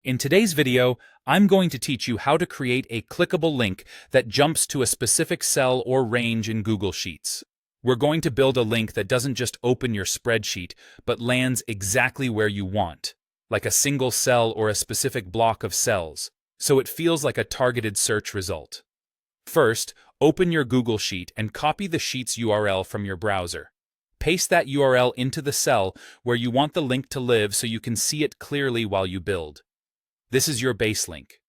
In today's video, I'm going to teach you how to create a clickable link that jumps to a specific cell or range in Google Sheets. We're going to build a link that doesn't just open your spreadsheet, but lands exactly where you want, like a single cell or a specific block of cells, so it feels like a targeted search result. First, open your Google Sheet and copy the sheet's URL from your browser. Paste that URL into the cell where you want the link to live so you can see it clearly while you build. This is your base link.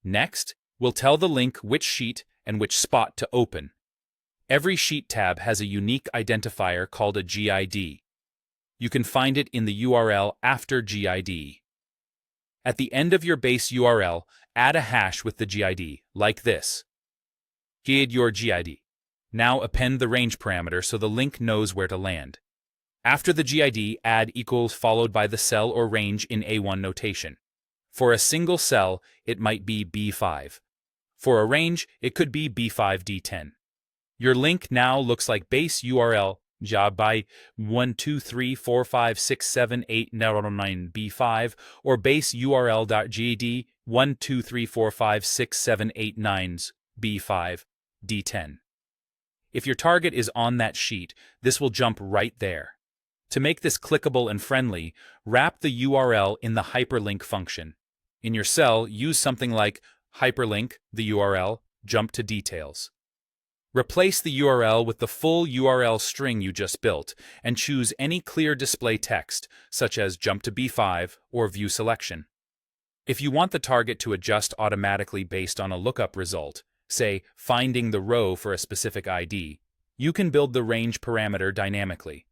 Next, we'll tell the link which sheet and which spot to open. Every sheet tab has a unique identifier called a GID. You can find it in the URL after GID. At the end of your base URL, add a hash with the GID, like this. Hid your GID. Now append the range parameter so the link knows where to land. After the GID, add equals followed by the cell or range in A1 notation. For a single cell, it might be B5. For a range, it could be B5D10. Your link now looks like base URL job by 123456789B5 or base URL.gd 123456789B5 D10. If your target is on that sheet, this will jump right there. To make this clickable and friendly, wrap the URL in the hyperlink function. In your cell, use something like hyperlink, the URL, jump to details. Replace the URL with the full URL string you just built, and choose any clear display text, such as jump to B5 or view selection. If you want the target to adjust automatically based on a lookup result, say finding the row for a specific ID, you can build the range parameter dynamically.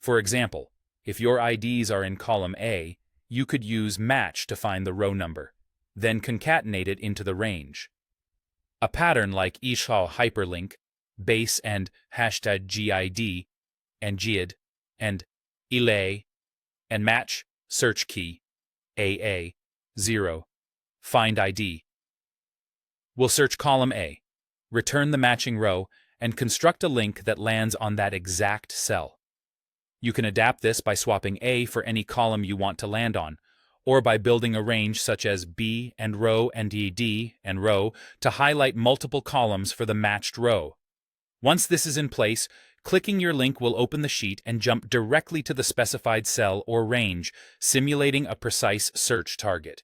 For example, if your IDs are in column A, you could use match to find the row number, then concatenate it into the range. A pattern like hyperlink, base and hashtag GID, and GID, and elay, and match, search key, AA, 0, find ID. We'll search column A, return the matching row, and construct a link that lands on that exact cell. You can adapt this by swapping A for any column you want to land on, or by building a range such as B and row and ED and row to highlight multiple columns for the matched row. Once this is in place, clicking your link will open the sheet and jump directly to the specified cell or range, simulating a precise search target.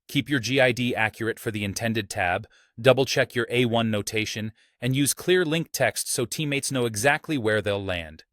Keep your GID accurate for the intended tab, double-check your A1 notation, and use clear link text so teammates know exactly where they'll land.